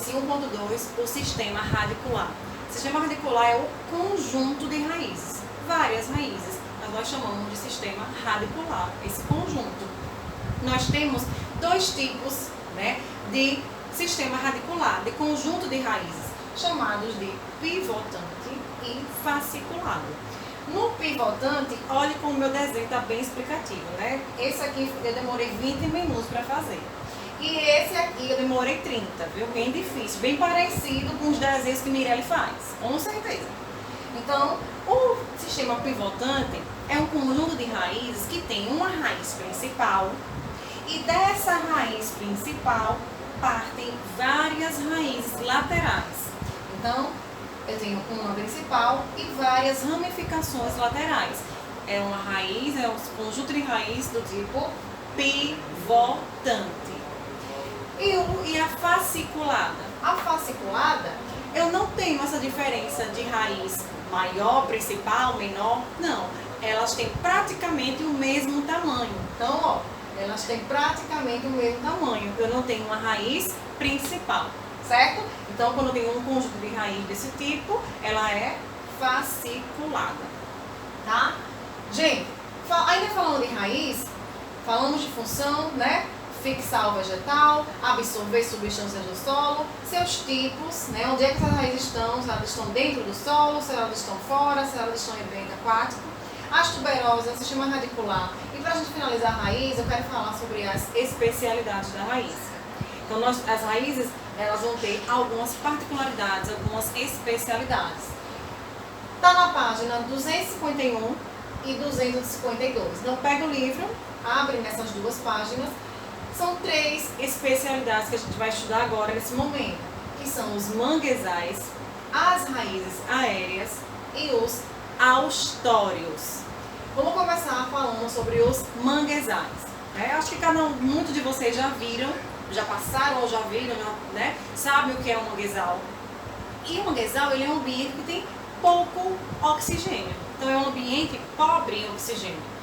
chama-se 1.2 o sistema radicular. O sistema radicular é o conjunto de raízes, várias raízes, mas nós chamamos de sistema radicular, esse conjunto. Nós temos dois tipos, né, de sistema radicular, de conjunto de raízes, chamados de pivotante e fasciculado. No pivotante, olhe como o meu desenho está bem explicativo, né? Esse aqui eu demorei 20 minutos para fazer. E esse aqui eu demorei 30, viu? Bem difícil, bem parecido com os desenhos que Mirelle faz, com certeza. Então, o sistema pivotante é um conjunto de raízes que tem uma raiz principal e dessa raiz principal partem várias raízes laterais. Então, eu tenho uma principal e várias ramificações laterais. É uma raiz, é um conjunto de raiz do tipo pivotante. E a fasciculada? A fasciculada, eu não tenho essa diferença de raiz maior, principal, menor, não. Elas têm praticamente o mesmo tamanho. Então, ó, elas têm praticamente o mesmo tamanho. Eu não tenho uma raiz principal, certo? Então, quando eu tenho um conjunto de raiz desse tipo, ela é fasciculada, tá? Gente, ainda falando de raiz, falamos de função, né? Fixar o vegetal, absorver substâncias do solo, seus tipos, né? Onde é que essas raízes estão? Se elas estão dentro do solo, se elas estão fora, se elas estão em ambiente aquático. As tuberosas, o sistema radicular. E para a gente finalizar a raiz, eu quero falar sobre as especialidades da raiz. Então, as raízes, elas vão ter algumas particularidades, algumas especialidades. Está na página 251 e 252. Então, pega o livro, abre nessas duas páginas. São três especialidades que a gente vai estudar agora nesse momento, que são os manguezais, as raízes aéreas e os austórios. Vamos começar falando sobre os manguezais. Acho que muitos de vocês já viram, já passaram ou já viram, né? Sabem o que é um manguezal. E o manguezal, ele é um ambiente que tem pouco oxigênio. Então, é um ambiente pobre em oxigênio.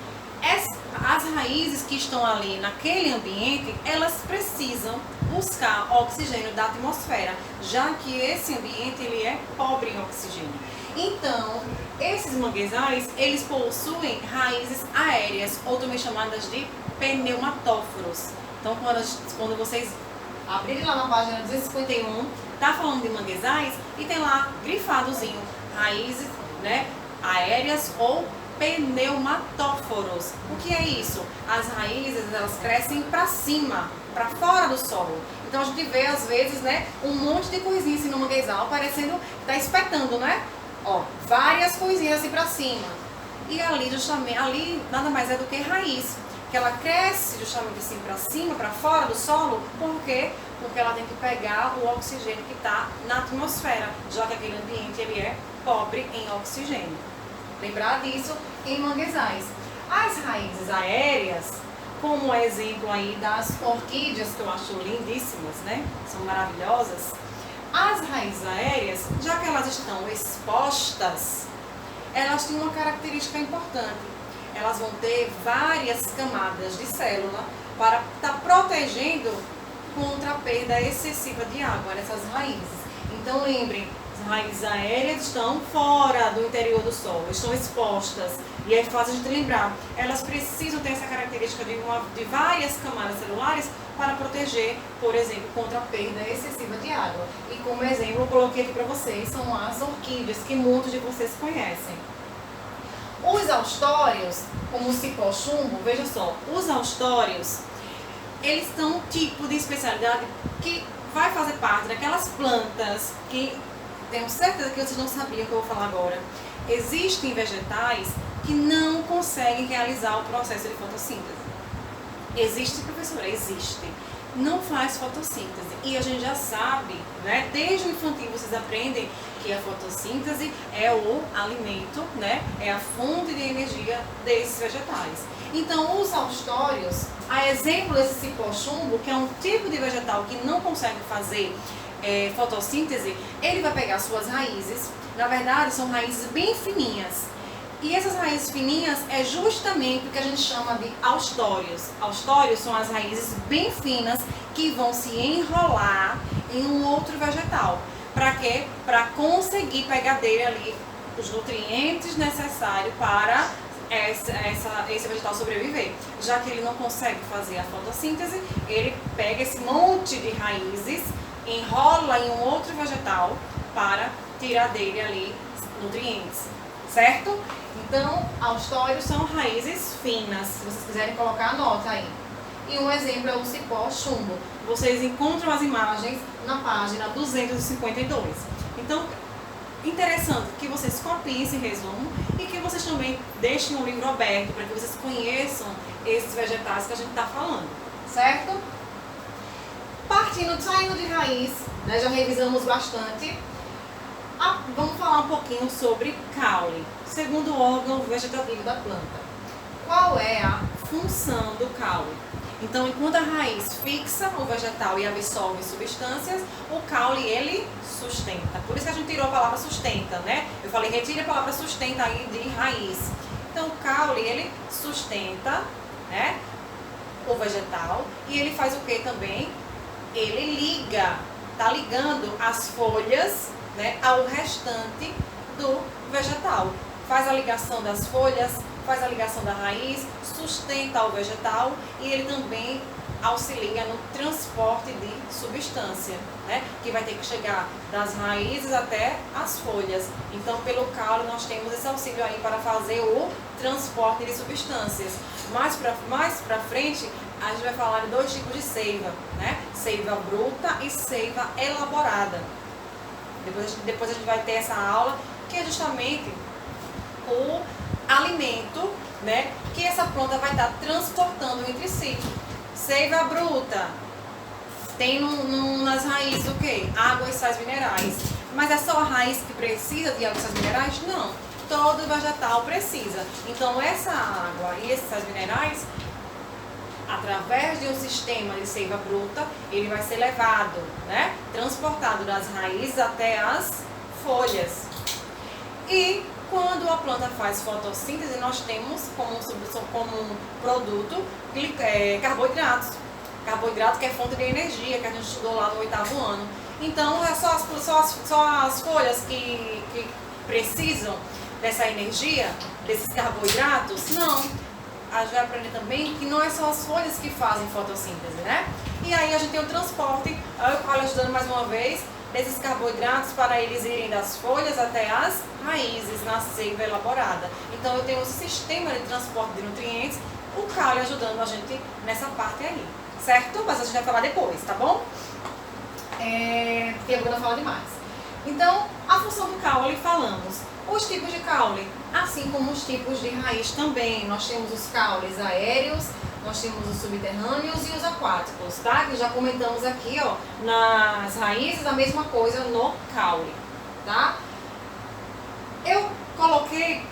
As raízes que estão ali naquele ambiente, elas precisam buscar oxigênio da atmosfera, já que esse ambiente ele é pobre em oxigênio. Então, esses manguezais, eles possuem raízes aéreas, ou também chamadas de pneumatóforos. Então, quando vocês abrirem lá na página 251, tá falando de manguezais e tem lá grifadozinho, raízes, né, aéreas ou pneumatóforos. O que é isso? As raízes, elas crescem para cima, para fora do solo. Então a gente vê às vezes, né, um monte de coisinha assim no manguezal, parecendo que tá espetando, né? Ó, várias coisinhas assim para cima. E ali justamente, ali nada mais é do que raiz, que ela cresce justamente assim para cima, para fora do solo. Por quê? Porque ela tem que pegar o oxigênio que está na atmosfera, já que aquele ambiente ele é pobre em oxigênio. Lembrar disso em manguezais. As raízes aéreas, como o exemplo aí das orquídeas, que eu acho lindíssimas, né? São maravilhosas. As raízes aéreas, já que elas estão expostas, elas têm uma característica importante. Elas vão ter várias camadas de célula para estar protegendo contra a perda excessiva de água nessas raízes. Então lembrem, as raízes aéreas estão fora do interior do solo, estão expostas. E é fácil a gente lembrar, elas precisam ter essa característica de várias camadas celulares para proteger, por exemplo, contra a perda excessiva de água. E como exemplo, eu coloquei aqui para vocês, são as orquídeas, que muitos de vocês conhecem. Os austórios, como o cipó-chumbo, veja só, os austórios, eles são um tipo de especialidade que vai fazer parte daquelas plantas que, tenho certeza que vocês não sabiam o que eu vou falar agora. Existem vegetais que não conseguem realizar o processo de fotossíntese. Existe, professora? Existe. Não faz fotossíntese. E a gente já sabe, né? Desde o infantil vocês aprendem que a fotossíntese é o alimento, né? É a fonte de energia desses vegetais. Então, os austórios, a exemplo desse cipó-chumbo, que é um tipo de vegetal que não consegue fazer fotossíntese, ele vai pegar suas raízes. Na verdade, são raízes bem fininhas. E essas raízes fininhas é justamente o que a gente chama de austórios. Austórios são as raízes bem finas que vão se enrolar em um outro vegetal. Para quê? Para conseguir pegar dele ali os nutrientes necessários para esse vegetal sobreviver. Já que ele não consegue fazer a fotossíntese, ele pega esse monte de raízes, enrola em um outro vegetal para tirar dele ali nutrientes, certo? Então, austórios são raízes finas. Se vocês quiserem colocar, anota aí. E um exemplo é o cipó chumbo. Vocês encontram as imagens na página 252. Então, interessante que vocês copiem esse resumo e que vocês também deixem o livro aberto para que vocês conheçam esses vegetais que a gente está falando, certo? Saindo de raiz, né, já revisamos bastante. Vamos falar um pouquinho sobre caule, segundo órgão vegetativo da planta. Qual é a função do caule? Então, enquanto a raiz fixa o vegetal e absorve substâncias, o caule, ele sustenta. Por isso que a gente tirou a palavra sustenta, né? Eu falei, retire a palavra sustenta aí de raiz. Então, o caule, ele sustenta, né, o vegetal e ele faz o que também? Ele liga, tá ligando as folhas, né, ao restante do vegetal. Faz a ligação das folhas, faz a ligação da raiz, sustenta o vegetal e ele também auxilia no transporte de substância, né, que vai ter que chegar das raízes até as folhas. Então, pelo caule, nós temos esse auxílio aí para fazer o transporte de substâncias. Mais pra frente, a gente vai falar de dois tipos de seiva, né? Seiva bruta e seiva elaborada. Depois a gente vai ter essa aula, que é justamente o alimento, né, que essa planta vai estar transportando entre si. Seiva bruta tem nas raízes o quê? Água e sais minerais. Mas é só a raiz que precisa de água e sais minerais? Não. Todo vegetal precisa. Então, essa água e esses sais minerais, através de um sistema de seiva bruta, ele vai ser levado, né, transportado das raízes até as folhas. E quando a planta faz fotossíntese, nós temos como produto carboidratos. Carboidrato que é fonte de energia, que a gente estudou lá no 8º ano. Então, é só as folhas que precisam dessa energia, desses carboidratos? Não. A gente vai aprender também que não é só as folhas que fazem fotossíntese, né? E aí a gente tem o transporte, eu falo ajudando mais uma vez, desses carboidratos para eles irem das folhas até as raízes na seiva elaborada. Então eu tenho esse sistema de transporte de nutrientes, o caule ajudando a gente nessa parte aí, certo? Mas a gente vai falar depois, tá bom? Porque eu vou falar demais. Então, a função do caule falamos. Os tipos de caule, assim como os tipos de raiz também. Nós temos os caules aéreos, nós temos os subterrâneos e os aquáticos, tá? Que já comentamos aqui, ó, nas raízes, a mesma coisa no caule, tá? Eu coloquei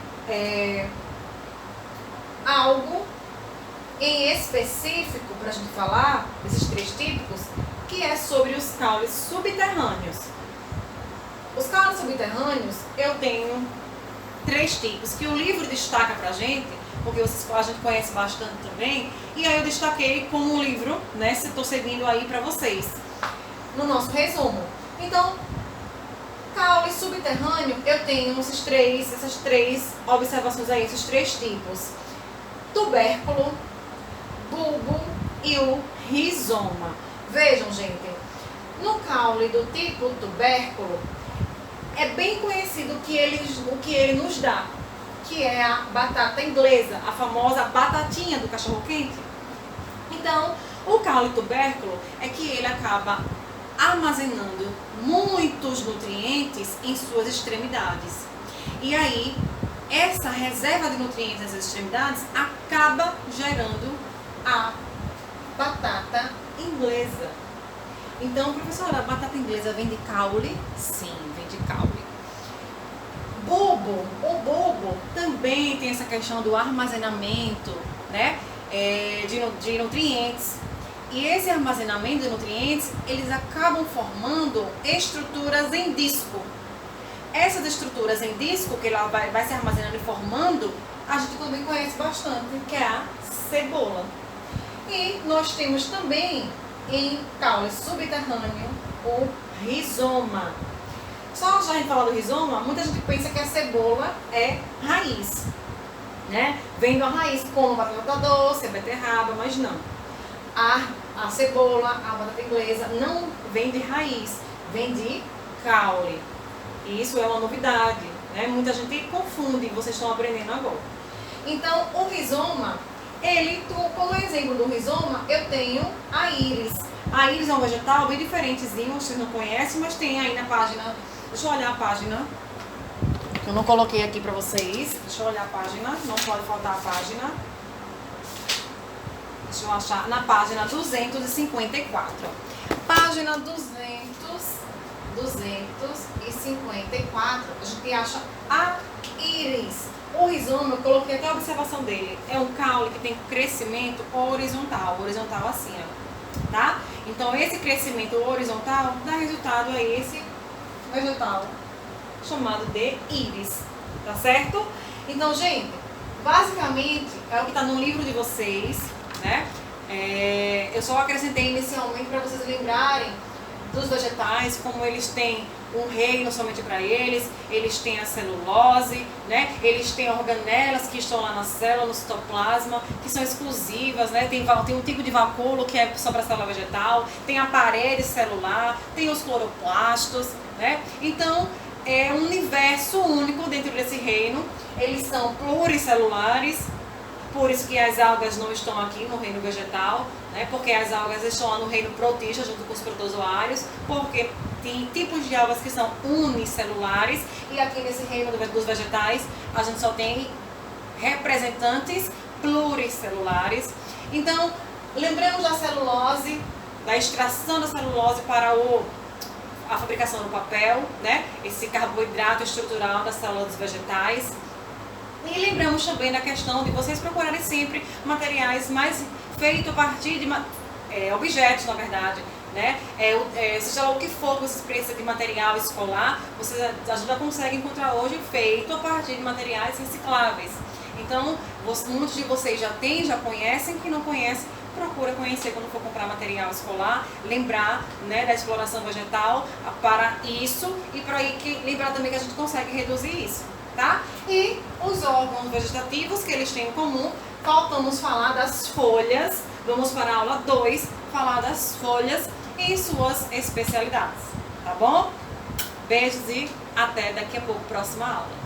algo em específico para a gente falar desses três tipos, que é sobre os caules subterrâneos. Os caules subterrâneos, eu tenho 3 tipos, que o livro destaca pra gente, porque a gente conhece bastante também, e aí eu destaquei como um livro, né, se estou seguindo aí pra vocês, no nosso resumo. Então, caule subterrâneo, eu tenho essas três observações aí, esses 3 tipos. Tubérculo, bulbo e o rizoma. Vejam, gente, no caule do tipo tubérculo, é bem conhecido o que ele nos dá, que é a batata inglesa, a famosa batatinha do cachorro-quente. Então, o caule tubérculo é que ele acaba armazenando muitos nutrientes em suas extremidades. E aí, essa reserva de nutrientes nessas extremidades acaba gerando a batata inglesa. Então, professora, a batata inglesa vem de caule? Sim, vem de caule. Bulbo, o bulbo também tem essa questão do armazenamento, né, de nutrientes. E esse armazenamento de nutrientes, eles acabam formando estruturas em disco. Essas estruturas em disco, que ela vai se armazenando e formando, a gente também conhece bastante, que é a cebola. E nós temos também em caule subterrâneo o rizoma. Só já em falar do rizoma, muita gente pensa que a cebola é raiz, né? Vem da raiz como a batata doce, a beterraba, mas não. A cebola, a batata inglesa não vem de raiz, vem de caule. E isso é uma novidade, né? Muita gente confunde, vocês estão aprendendo agora. Então, o rizoma, como exemplo do rizoma, eu tenho a íris. A íris é um vegetal bem diferentezinho, vocês não conhecem, mas tem aí na página. Deixa eu olhar a página. Eu não coloquei aqui pra vocês. Deixa eu olhar a página, não pode faltar a página. Deixa eu achar na página 254. Página 254, a gente acha a íris. O rizoma, eu coloquei até a observação dele. É um caule que tem crescimento horizontal assim, ó, tá? Então, esse crescimento horizontal dá resultado a esse vegetal chamado de íris, tá certo? Então, gente, basicamente é o que está no livro de vocês, né? Eu só acrescentei inicialmente para vocês lembrarem dos vegetais, como eles têm um reino somente para eles têm a celulose, né? Eles têm organelas que estão lá na célula, no citoplasma, que são exclusivas, né? Tem um tipo de vacúolo que é só para a célula vegetal, tem a parede celular, tem os cloroplastos, né? Então, é um universo único dentro desse reino. Eles são pluricelulares, por isso que as algas não estão aqui no reino vegetal, né? Porque as algas estão lá no reino protista, junto com os protozoários, porque tem tipos de algas que são unicelulares, e aqui nesse reino dos vegetais a gente só tem representantes pluricelulares. Então, lembramos da celulose, da extração da celulose para a fabricação do papel, né? Esse carboidrato estrutural da célula dos vegetais. E lembramos também da questão de vocês procurarem sempre materiais mais feitos a partir de objetos, na verdade, né? Seja lá o que for que vocês precisam de material escolar, vocês já conseguem encontrar hoje feito a partir de materiais recicláveis. Então, muitos de vocês já conhecem, que não conhecem, procura conhecer quando for comprar material escolar, lembrar, né, da exploração vegetal para isso, e para lembrar também que a gente consegue reduzir isso, tá? E os órgãos vegetativos que eles têm em comum, faltamos falar das folhas. Vamos para a aula 2, falar das folhas e suas especialidades, tá bom? Beijos e até daqui a pouco, próxima aula.